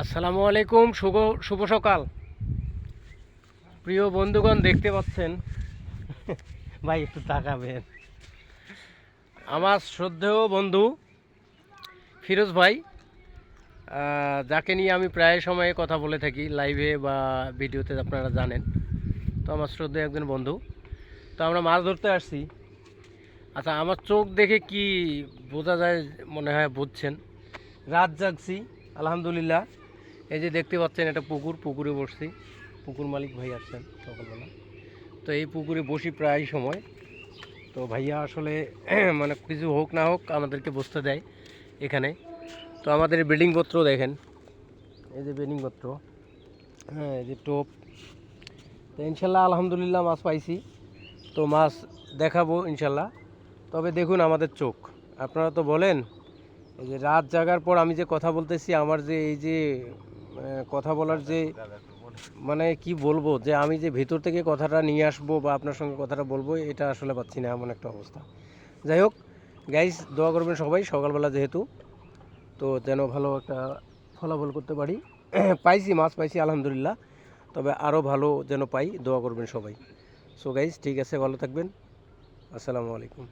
আসসালামু আলাইকুম, শুভ সকাল প্রিয় বন্ধুগণ। দেখতে পাচ্ছেন ভাই, একটু তাকাবেন। আমার শ্রদ্ধেয় বন্ধু ফিরোজ ভাই, যাকে নিয়ে আমি প্রায় সময়ে কথা বলে থাকি লাইভে বা ভিডিওতে, আপনারা জানেন। তো আমার শ্রদ্ধেয় একজন বন্ধু, তো আমরা মাছ ধরতে আসছি। আচ্ছা, আমার চোখ দেখে কি বোঝা যায় মনে হয় বুঝছেন। রাত জাগছি আলহামদুলিল্লাহ। এই যে দেখতে পাচ্ছেন, এটা পুকুরে বসছি। পুকুর মালিক ভাই আসছেন সকালবেলা। তো এই পুকুরে বসি প্রায় সময়। তো ভাইয়া আসলে মানে কিছু হোক না হোক আমাদেরকে বসতে দেয় এখানে। তো আমাদের বিল্ডিংপত্র দেখেন, এই যে বিল্ডিংপত্র, হ্যাঁ, এই যে টোপ। তো ইনশাল্লাহ আলহামদুলিল্লাহ মাছ পাইছি। তো মাছ দেখাবো ইনশাল্লাহ। তবে দেখুন আমাদের চোখ, আপনারা তো বলেন এই যে রাত জাগার পর আমি যে কথা বলতেছি, আমার যে এই যে কথা বলার যে মানে কি বলবো, যে আমি যে ভেতর থেকে কথাটা নিয়ে আসবো বা আপনার সঙ্গে কথাটা বলবো, এটা আসলে পাচ্ছি না, এমন একটা অবস্থা। যাই হোক গাইস, দোয়া করবেন সবাই সকালবেলা যেহেতু, তো যেন ভালো একটা ফলাফল করতে পারি। পাইছি, মাছ পাইছি আলহামদুলিল্লাহ। তবে আরও ভালো যেন পাই, দোয়া করবেন সবাই। সো গাইস, ঠিক আছে, ভালো থাকবেন। আসসালামু আলাইকুম।